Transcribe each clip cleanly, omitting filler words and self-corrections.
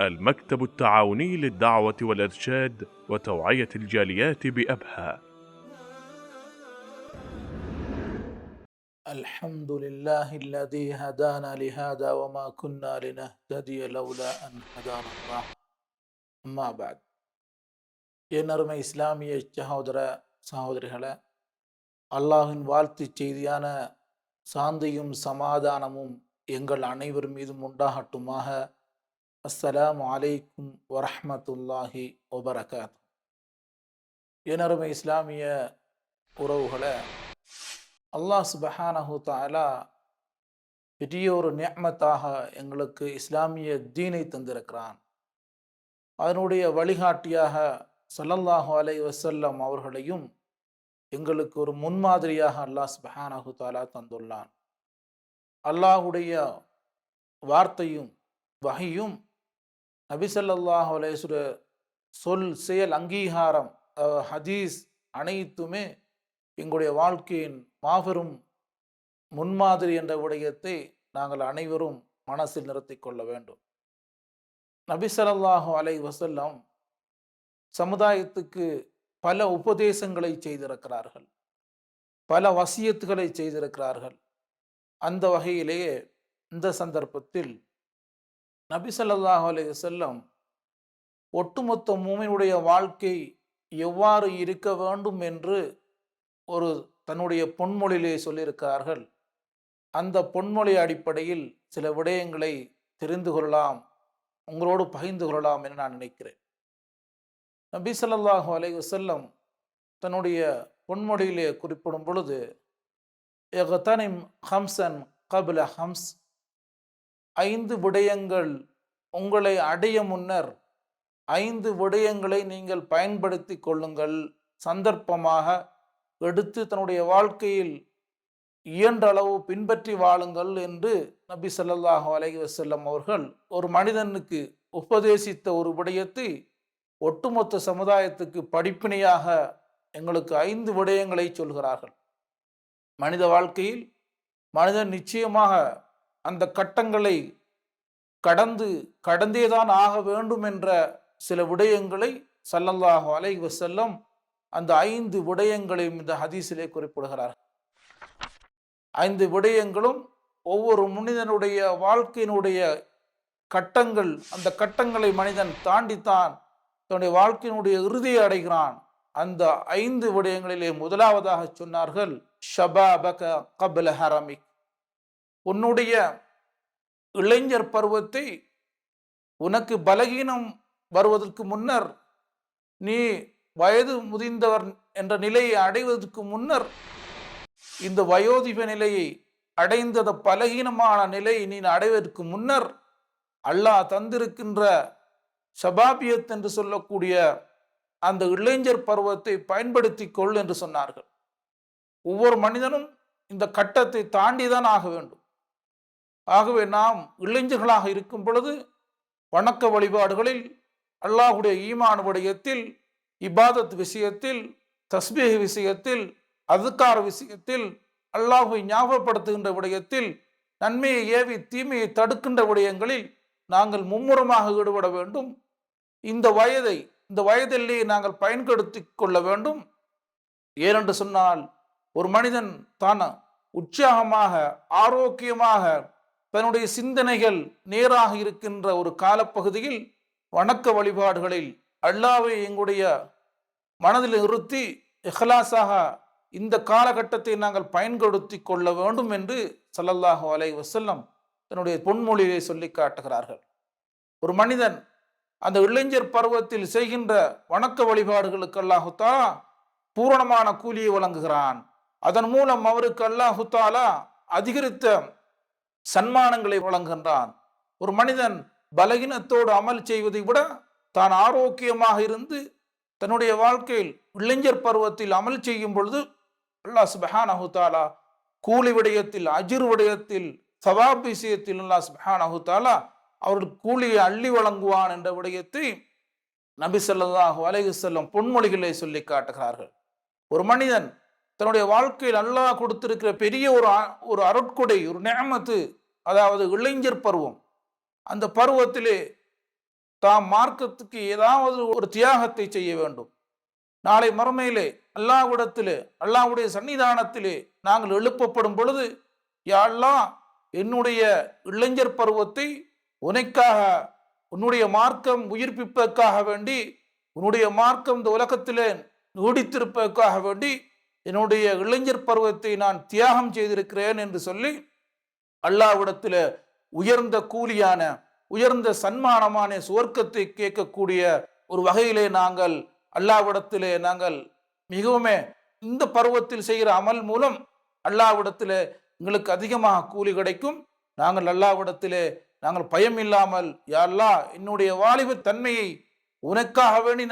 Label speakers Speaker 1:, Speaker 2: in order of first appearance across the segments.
Speaker 1: المكتب التعاوني للدعوة والإرشاد وتوعية الجاليات بأبها.
Speaker 2: الحمد لله الذي هدانا لهذا وما كنا لنهتدي لولا أن هدانا الله. أما بعد. என்னருமை இஸ்லாமிய சகோதர சகோதரிகளே, அல்லாஹின் வாழ்த்து செய்தியான சாந்தியும் சமாதானமும் எங்கள் அனைவர் மீதும் உண்டாகட்டுமாக. அஸ்ஸலாமு அலைக்கும் வரஹ்மத்துல்லாஹி வபரகாத். என்னருமை இஸ்லாமிய உறவுகளே, அல்லாஹ் சுப்ஹானஹு தஆலா பெரிய ஒரு நிஅமத்தாக எங்களுக்கு இஸ்லாமிய தீனை தந்திருக்கிறான். அதனுடைய வழிகாட்டியாக ஸல்லல்லாஹு அலைஹி வஸல்லம் அவர்களையும் எங்களுக்கு ஒரு முன்மாதிரியாக அல்லாஹ் சுப்ஹானஹு தஆலா தந்துள்ளான். அல்லாஹுடைய வார்த்தையும் வஹியும் நபி ஸல்லல்லாஹு அலைஹி வஸல்லம் சொல் செயல் அங்கீகாரம் ஹதீஸ் அனைத்துமே எங்களுடைய வாழ்க்கையின் மாபெரும் முன்மாதிரி என்ற விடயத்தை நாங்கள் அனைவரும் மனசில் நிறுத்திக் கொள்ள வேண்டும். நபி ஸல்லல்லாஹு அலைஹி வஸல்லம் சமுதாயத்துக்கு பல உபதேசங்களை செய்திருக்கிறார்கள், பல வசியத்துகளை செய்திருக்கிறார்கள். அந்த வகையிலேயே இந்த சந்தர்ப்பத்தில் நபி ஸல்லல்லாஹு அலைஹி வஸல்லம் ஒட்டுமொத்த மூமினுடைய வாழ்க்கை எவ்வாறு இருக்க வேண்டும் என்று ஒரு தன்னுடைய பொன்மொழியிலே சொல்லியிருக்கிறார்கள். அந்த பொன்மொழி அடிப்படையில் சில விடயங்களை தெரிந்து கொள்ளலாம், உங்களோடு பகிர்ந்து கொள்ளலாம் என்று நான் நினைக்கிறேன். நபி ஸல்லல்லாஹு அலைஹி வஸல்லம் தன்னுடைய பொன்மொழியிலே குறிப்பிடும் பொழுது, எகதனிம் ஹம்சன் கபில ஹம்ஸ், 5 விடயங்கள் உங்களை அடைய முன்னர் 5 விடயங்களை நீங்கள் பயன்படுத்தி கொள்ளுங்கள், சந்தர்ப்பமாக எடுத்து தன்னுடைய வாழ்க்கையில் இயன்ற அளவு பின்பற்றி வாழுங்கள் என்று நபி ஸல்லல்லாஹு அலைஹி வஸல்லம் அவர்கள் ஒரு மனிதனுக்கு உபதேசித்த ஒரு விடயத்தை ஒட்டுமொத்த சமுதாயத்துக்கு படிப்பினையாக எங்களுக்கு 5 விடயங்களை சொல்கிறார்கள். மனித வாழ்க்கையில் மனிதன் நிச்சயமாக அந்த கட்டங்களை கடந்தேதான் ஆக வேண்டும் என்ற சில விடயங்களை ஸல்லல்லாஹு அலைஹி வஸல்லம் அந்த 5 விடயங்களையும் இந்த ஹதீஸிலே குறிப்பிடுகிறார்கள். 5 விடயங்களும் ஒவ்வொரு மனிதனுடைய வாழ்க்கையினுடைய கட்டங்கள், அந்த கட்டங்களை மனிதன் தாண்டித்தான் தன்னுடைய வாழ்க்கையினுடைய இறுதியை அடைகிறான். அந்த 5 விடயங்களிலே முதலாவதாக சொன்னார்கள், ஷபாபக கப்ல ஹரமிக், உன்னுடைய இளைஞர் பருவத்தை உனக்கு பலகீனம் வருவதற்கு முன்னர், நீ வயது முதிர்ந்தவர் என்ற நிலையை அடைவதற்கு முன்னர், இந்த வயோதிப நிலையை அடைந்தத பலகீனமான நிலையை நீ அடைவதற்கு முன்னர் அல்லாஹ் தந்திருக்கின்ற ஷபாபியத் என்று சொல்லக்கூடிய அந்த இளைஞர் பருவத்தை பயன்படுத்தி கொள் என்று சொன்னார்கள். ஒவ்வொரு மனிதனும் இந்த கட்டத்தை தாண்டிதான் ஆக வேண்டும். ஆகவே நாம் இளைஞர்களாக இருக்கும் பொழுது வணக்க வழிபாடுகளில், அல்லாஹுடைய ஈமான் விடயத்தில், இபாதத் விஷயத்தில், தஸ்பீஹ் விஷயத்தில், அதுக்கார விஷயத்தில், அல்லாஹுவை ஞாபகப்படுத்துகின்ற விடயத்தில், நன்மையை ஏவி தீமையை தடுக்கின்ற விடயங்களில் நாங்கள் மும்முரமாக ஈடுபட வேண்டும். இந்த வயதிலேயே நாங்கள் பயன்படுத்தி கொள்ள வேண்டும். ஏனென்று சொன்னால், ஒரு மனிதன் தான் உற்சாகமாக ஆரோக்கியமாக தன்னுடைய சிந்தனைகள் நேராக இருக்கின்ற ஒரு காலப்பகுதியில் வணக்க வழிபாடுகளில் அல்லாஹ்வை எங்களுடைய மனதில் நிறுத்தி இஹ்லாஸாக இந்த காலகட்டத்தை நாங்கள் பயன்படுத்தி கொள்ள வேண்டும் என்று ஸல்லல்லாஹு அலைஹி வஸல்லம் தன்னுடைய பொன்மொழியை சொல்லி காட்டுகிறார்கள். ஒரு மனிதன் அந்த இளைஞர் பருவத்தில் செய்கின்ற வணக்க வழிபாடுகளுக்கு அல்லாஹு தஆலா பூரணமான கூலியை வழங்குகிறான். அதன் மூலம் அவருக்கு அல்லாஹு தஆலா அதிகரித்த சன்மானங்களை வழங்குகின்றான். ஒரு மனிதன் பலகீனத்தோடு அமல் செய்வதை விட தான் ஆரோக்கியமாக இருந்து தன்னுடைய வாழ்க்கையில் இளைஞர் பருவத்தில் அமல் செய்யும் பொழுது அல்லாஹ் சுப்ஹானஹு தஆலா கூலி விடயத்தில், அஜ்ர் விடயத்தில், சவாப் விஷயத்தில் அல்லாஹ் சுப்ஹானஹு தஆலா அவர்களுக்கு கூலியை அள்ளி வழங்குவான் என்ற விடயத்தை நபி ஸல்லல்லாஹு அலைஹி வஸல்லம் பொன்மொழிகளை சொல்லி காட்டுகிறார்கள். ஒரு மனிதன் தன்னுடைய வாழ்க்கையில் அல்லாஹ் கொடுத்திருக்கிற பெரிய ஒரு அருட்கொடை, ஒரு நிஅமத்து, அதாவது இளைஞர் பருவம். அந்த பருவத்திலே தாம் மார்க்கத்துக்கு ஏதாவது ஒரு தியாகத்தை செய்ய வேண்டும். நாளை மறுமையிலே அல்லாஹ்விடத்திலே அல்லாஹ்வுடைய சன்னிதானத்திலே நாங்கள் எழுப்பப்படும் பொழுது, யா அல்லாஹ், என்னுடைய இளைஞர் பருவத்தை உனக்காக, உன்னுடைய மார்க்கம் உயிர்ப்பிப்பதற்காக வேண்டி, உன்னுடைய மார்க்கம் இந்த உலகத்திலே நீடித்திருப்பதற்காக வேண்டி என்னுடைய இளைஞர் பருவத்தை நான் தியாகம் செய்திருக்கிறேன் என்று சொல்லி அல்லாஹ்விடத்தில் உயர்ந்த கூலியான, உயர்ந்த சன்மானமான சுவர்க்கத்தை கேட்கக்கூடிய ஒரு வகையிலே நாங்கள் அல்லாஹ்விடத்திலே நாங்கள் மிகவும் இந்த பருவத்தில் செய்கிற அமல் மூலம் அல்லாஹ்விடத்திலே எங்களுக்கு அதிகமாக கூலி கிடைக்கும். நாங்கள் அல்லாஹ்விடத்திலே நாங்கள் பயம் இல்லாமல், யா அல்லாஹ், என்னுடைய வாலிப தன்மையை உனக்காக வேண்டி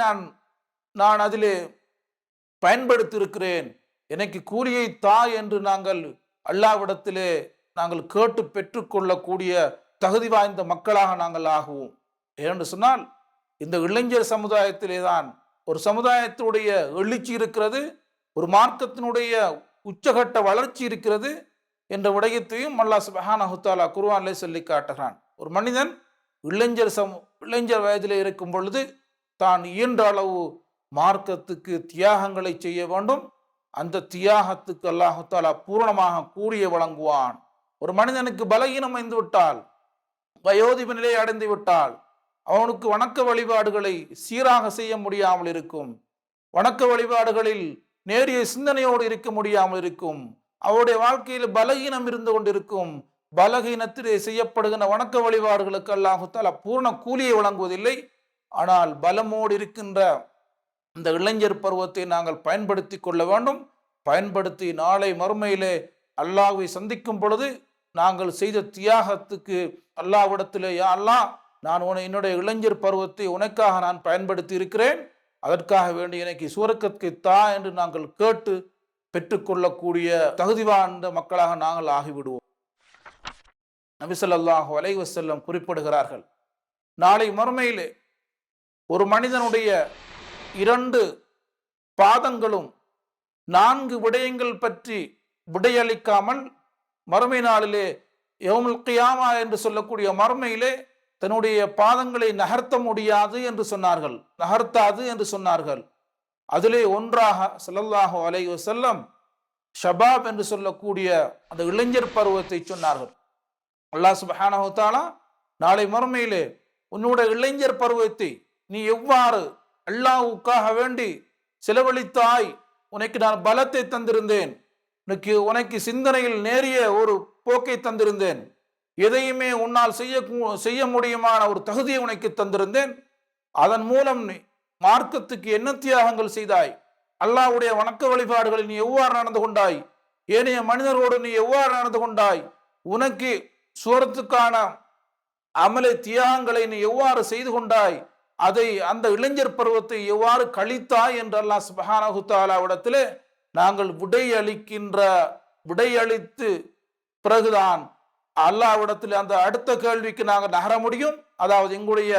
Speaker 2: நான் அதிலே பயன்படுத்தி இருக்கிறேன், எனக்கு கூலியை தா என்று நாங்கள் அல்லாஹ்விடத்திலே நாங்கள் கேட்டு பெற்றுக்கொள்ளக்கூடிய தகுதி வாய்ந்த மக்களாக நாங்கள் ஆகுவோம். ஏனென்று சொன்னால், இந்த இளைஞர் சமுதாயத்திலே தான் ஒரு சமுதாயத்தினுடைய எழுச்சி இருக்கிறது, ஒரு மார்க்கத்தினுடைய உச்சகட்ட வளர்ச்சி இருக்கிறது என்ற விடயத்தையும் அல்லாஹ் சுப்ஹானஹு தஆலா குர்ஆனிலே சொல்லி காட்டுகிறான். ஒரு மனிதன் இளைஞர் வயதிலே இருக்கும் பொழுது தான் இயன்ற அளவு மார்க்கத்துக்கு தியாகங்களை செய்ய வேண்டும். அந்த தியாகத்துக்கு அல்லாஹு தஆலா பூரணமாக கூலியை வழங்குவான். ஒரு மனிதனுக்கு பலகீனம் வந்து விட்டால், வயோதிப நிலையை அடைந்து விட்டால், அவனுக்கு வணக்க வழிபாடுகளை சீராக செய்ய முடியாமல் இருக்கும், வணக்க வழிபாடுகளில் நேரிய சிந்தனையோடு இருக்க முடியாமல் இருக்கும், அவருடைய வாழ்க்கையில் பலகீனம் இருந்து கொண்டிருக்கும். பலகீனத்திலே செய்யப்படுகின்ற வணக்க வழிபாடுகளுக்கு அல்லாஹு தஆலா பூர்ண கூலியை வழங்குவதில்லை. ஆனால் பலமோடு இருக்கின்ற இந்த இளைஞர் பருவத்தை நாங்கள் பயன்படுத்தி கொள்ள வேண்டும். பயன்படுத்தி நாளை மறுமையிலே அல்லாஹ்வை சந்திக்கும் பொழுது நாங்கள் செய்த தியாகத்துக்கு அல்லாஹ்விடத்திலே, யா அல்லாஹ், நான் என்னுடைய இளைஞர் பருவத்தை உனக்காக நான் பயன்படுத்தி இருக்கிறேன், அதற்காக வேண்டி எனக்கு சுவர்க்கத்தை தா என்று நாங்கள் கேட்டு பெற்றுக்கொள்ளக்கூடிய தகுதி வாய்ந்த மக்களாக நாங்கள் ஆகிவிடுவோம். நபி ஸல்லல்லாஹு அலைஹி வஸல்லம் குறிப்பிடுகிறார்கள், நாளை மறுமையிலே ஒரு மனிதனுடைய 2 பாதங்களும் 4 விடயங்கள் பற்றி விடையளிக்காமல் மறுமை நாளிலே, யௌமுல் கியாமா என்று சொல்லக்கூடிய மறுமையிலே, தன்னுடைய பாதங்களை நகர்த்த முடியாது என்று சொன்னார்கள், நகர்த்தாது என்று சொன்னார்கள். அதிலே ஒன்றாக ஸல்லல்லாஹு அலைஹி வஸல்லம் ஷபாப் என்று சொல்லக்கூடிய அந்த இளைஞர் பருவத்தை சொன்னார்கள். அல்லாஹ் சுப்ஹானஹு தஆலா நாளை மறுமையிலே உன்னுடைய இளைஞர் பருவத்தை நீ எவ்வாறு அல்லாஹ்வுக்காக வேண்டி செலவழித்தாய், உனக்கு நான் பலத்தை தந்திருந்தேன், உனக்கு சிந்தனையில் நேரிய ஒரு போக்கை தந்திருந்தேன், எதையுமே உன்னால் செய்ய முடியுமான ஒரு தகுதியை உனக்கு தந்திருந்தேன், அதன் மூலம் நீ மார்க்கத்துக்கு என்ன தியாகங்கள் செய்தாய், அல்லாஹ்வுடைய வணக்க வழிபாடுகளில் நீ எவ்வாறு நடந்து கொண்டாய், ஏனைய மனிதரோடு நீ எவ்வாறு நடந்து கொண்டாய், உனக்கு சுவர்க்கத்துக்கான அமலை தியாகங்களை நீ எவ்வாறு செய்து கொண்டாய், அதை அந்த இளைஞர் பருவத்தை எவ்வாறு கழித்தாய் என்று அல்லாஹ் சுப்ஹானஹு தஆலாவிடத்திலே நாங்கள் விடையளித்து பிறகுதான் அல்லாஹ்விடத்தில் அந்த அடுத்த கேள்விக்கு நாங்கள் நகர முடியும், அதாவது எங்களுடைய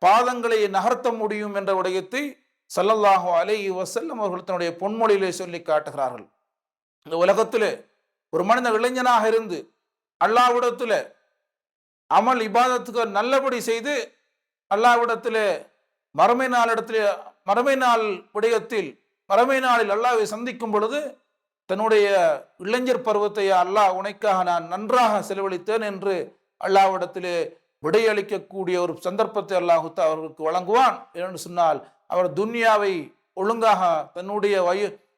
Speaker 2: பாதங்களை நகர்த்த முடியும் என்ற விடயத்தை ஸல்லல்லாஹு அலைஹி வஸல்லம் அவர்கள் தன்னுடைய பொன்மொழியிலே சொல்லி காட்டுகிறார்கள். இந்த உலகத்திலே ஒரு மனிதன் இளைஞனாக இருந்து அல்லாஹ்விடத்தில் அமல் இபாதத்துக்கு நல்லபடி செய்து அல்லாஹ்விடத்திலே மறுமை நாளில் அல்லாஹ்வை சந்திக்கும் பொழுது தன்னுடைய இளைஞர் பருவத்தை, அல்லாஹ், உனக்காக நான் நன்றாக செலவழித்தேன் என்று அல்லாஹ்விடத்திலே விடையளிக்கக்கூடிய ஒரு சந்தர்ப்பத்தை அல்லாஹ் அவர்களுக்கு வழங்குவான். என்று சொன்னால், அவர் துன்யாவை ஒழுங்காக தன்னுடைய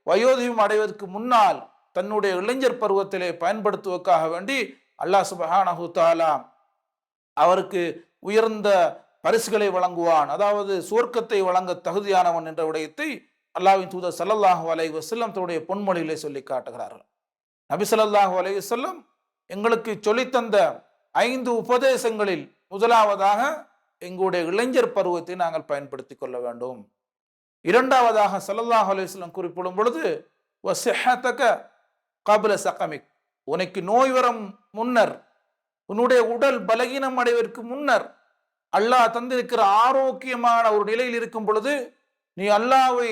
Speaker 2: வயோதிகம் அடைவதற்கு முன்னால் தன்னுடைய இளைஞர் பருவத்திலே பயன்படுத்துவதற்காக வேண்டி அல்லாஹ் சுப்ஹானஹு தஆலா அவருக்கு உயர்ந்த பரிசுகளை வழங்குவான், அதாவது சுவர்க்கத்தை வழங்க தகுதியானவன் என்ற விடயத்தை அல்லாஹ்வின் தூதர் ஸல்லல்லாஹு அலைஹி வஸல்லம் தன்னுடைய பொன்மொழியிலே சொல்லி காட்டுகிறார்கள். நபி ஸல்லல்லாஹு அலைஹி வஸல்லம் எங்களுக்கு சொல்லித்தந்த 5 உபதேசங்களில் முதலாவதாக எங்களுடைய இளைஞர் பருவத்தை நாங்கள் பயன்படுத்தி கொள்ள வேண்டும். இரண்டாவதாக ஸல்லல்லாஹு அலைஹி வஸல்லம் குறிப்பிடும் பொழுது, வஸஹதக கப்ல ஸகமிக், உனக்கு நோய் வரும் முன்னர், உன்னுடைய உடல் பலகீனம் அடைவதற்கு முன்னர் அல்லாஹ் தந்திருக்கிற ஆரோக்கியமான ஒரு நிலையில் இருக்கும் பொழுது நீ அல்லாஹ்வை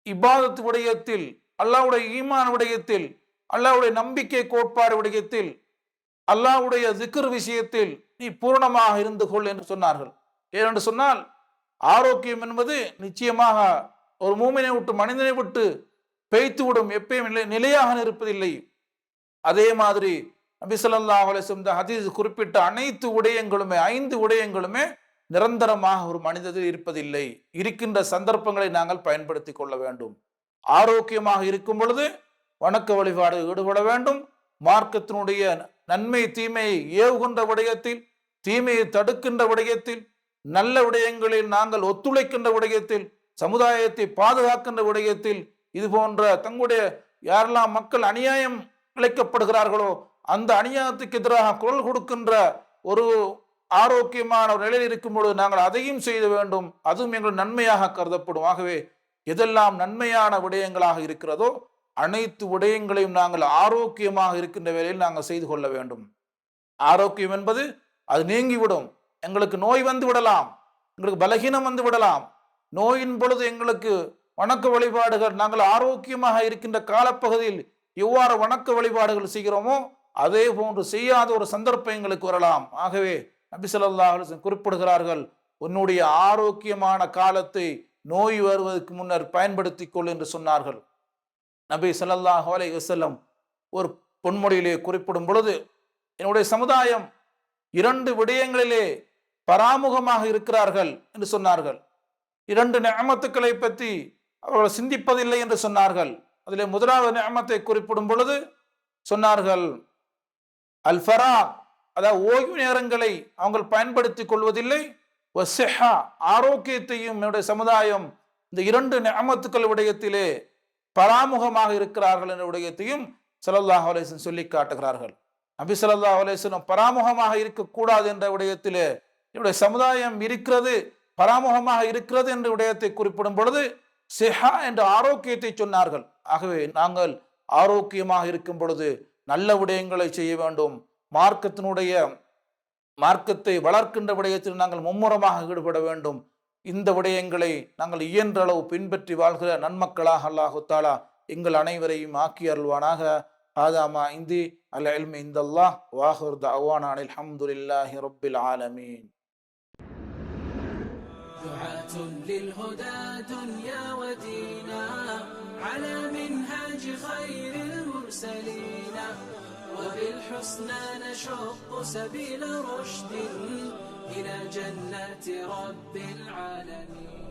Speaker 2: இபாதத் விடயத்தில், அல்லாஹ்வுடைய ஈமான் விடயத்தில், அல்லாஹ்வுடைய நம்பிக்கை கோட்பாடு விடயத்தில், அல்லாஹ்வுடைய ஜிக்ர் விஷயத்தில் நீ பூரணமாக இருந்து கொள் என்று சொன்னார்கள். ஏனென்று சொன்னால் ஆரோக்கியம் என்பது நிச்சயமாக ஒரு மூமினை விட்டு மனிதனை விட்டு பெய்த்துவிடும், எப்பயும் நிலையாக இருப்பதில்லை. அதே மாதிரி நபி ஸல்லல்லாஹு அலைஹி வஸல்லம் இந்த ஹதீஸ் குறிப்பிட்ட அனைத்து விடயங்களுமே 5 விடயங்களுமே நிரந்தரமாக ஒரு மனிதத்தில் இருப்பதில்லை. இருக்கின்ற சந்தர்ப்பங்களை நாங்கள் பயன்படுத்தி கொள்ள வேண்டும். ஆரோக்கியமாக இருக்கும் பொழுது வணக்க வழிபாடு ஈடுபட வேண்டும். மார்க்கத்தினுடைய நன்மை தீமையை ஏவுகின்ற விடயத்தில், தீமையை தடுக்கின்ற விடயத்தில், நல்ல விடயங்களில் நாங்கள் ஒத்துழைக்கின்ற விடயத்தில், சமுதாயத்தை பாதுகாக்கின்ற விடயத்தில், இது போன்ற தங்களுடைய யாரெல்லாம் மக்கள் அநியாயம் இழைக்கப்படுகிறார்களோ அந்த அநியாயத்துக்கு எதிராக குரல் கொடுக்கின்ற ஒரு ஆரோக்கியமான ஒரு நிலையில் இருக்கும் பொழுது நாங்கள் அதையும் செய்ய வேண்டும். அதுவும் எங்கள் நன்மையாக கருதப்படும். ஆகவே எதெல்லாம் நன்மையான விடயங்களாக இருக்கிறதோ அனைத்து விடயங்களையும் நாங்கள் ஆரோக்கியமாக இருக்கின்ற வேளையில் நாங்கள் செய்து கொள்ள வேண்டும். ஆரோக்கியம் என்பது அது நீங்கிவிடும். எங்களுக்கு நோய் வந்து விடலாம், எங்களுக்கு பலகீனம் வந்து விடலாம். நோயின் பொழுது எங்களுக்கு வணக்க வழிபாடுகள், நாங்கள் ஆரோக்கியமாக இருக்கின்ற காலப்பகுதியில் எவ்வாறு வணக்க வழிபாடுகள் செய்கிறோமோ அதே போன்று செய்யாத ஒரு சந்தர்ப்பம் எங்களுக்கு வரலாம். ஆகவே நபி ஸல்லல்லாஹு அலைஹி வஸல்லம் குறிப்பிடுகிறார்கள், உன்னுடைய ஆரோக்கியமான காலத்தை நோய் வருவதற்கு முன்னர் பயன்படுத்தி கொள் என்று சொன்னார்கள். நபி ஸல்லல்லாஹு அலைஹி வஸல்லம் ஒரு பொன்மொழியிலே குறிப்பிடும் பொழுது, என்னுடைய சமுதாயம் 2 விடயங்களிலே பராமுகமாக இருக்கிறார்கள் என்று சொன்னார்கள். 2 நிஅமத்துக்களை பற்றி அவர்கள் சிந்திப்பதில்லை என்று சொன்னார்கள். அதிலே முதலாவது நிஅமத்தை குறிப்பிடும் பொழுது சொன்னார்கள், அல் ஃபரா, அதாவது ஓய்வு நேரங்களை அவங்க பயன்படுத்திக் கொள்வதில்லை. வஸ்ஸிஹா, ஆரோக்கியத்தையும் என்னுடைய சமுதாயம் இந்த 2 நிஅமத்துக்கள் விடயத்திலே பராமுகமாக இருக்கிறார்கள் என்ற விடயத்தையும் ஸல்லல்லாஹு அலைஹி வஸல்லம் சொல்லி காட்டுகிறார்கள். நபி ஸல்லல்லாஹு அலைஹி வஸல்லம் பராமுகமாக இருக்கக்கூடாது என்ற விடயத்திலே என்னுடைய சமுதாயம் இருக்கிறது, பராமுகமாக இருக்கிறது என்ற விடயத்தை குறிப்பிடும் பொழுது சிஹா என்ற ஆரோக்கியத்தை சொன்னார்கள். ஆகவே நாங்கள் ஆரோக்கியமாக இருக்கும் பொழுது நல்ல விடயங்களை செய்ய வேண்டும். மார்க்கத்தை வளர்க்கின்ற விடயத்தில் நாங்கள் மும்முரமாக ஈடுபட வேண்டும். இந்த விடயங்களை நாங்கள் இயன்ற அளவு பின்பற்றி வாழ்கிற நன்மக்களாக அல்லாஹு தஆலா எங்கள் அனைவரையும் ஆக்கி அருள்வானாக. ஆதாமா இந்தி அல் இல்மு இந்தல்லாஹ் வாஹிர் தஅவானா அல்ஹம்துலில்லாஹி ரப்பில் ஆலமீன்.
Speaker 3: دعاة للهدى دنيا ودينا على منهاج خير المرسلين وبالحسنى نشق سبيل رشد إلى جنات رب العالمين.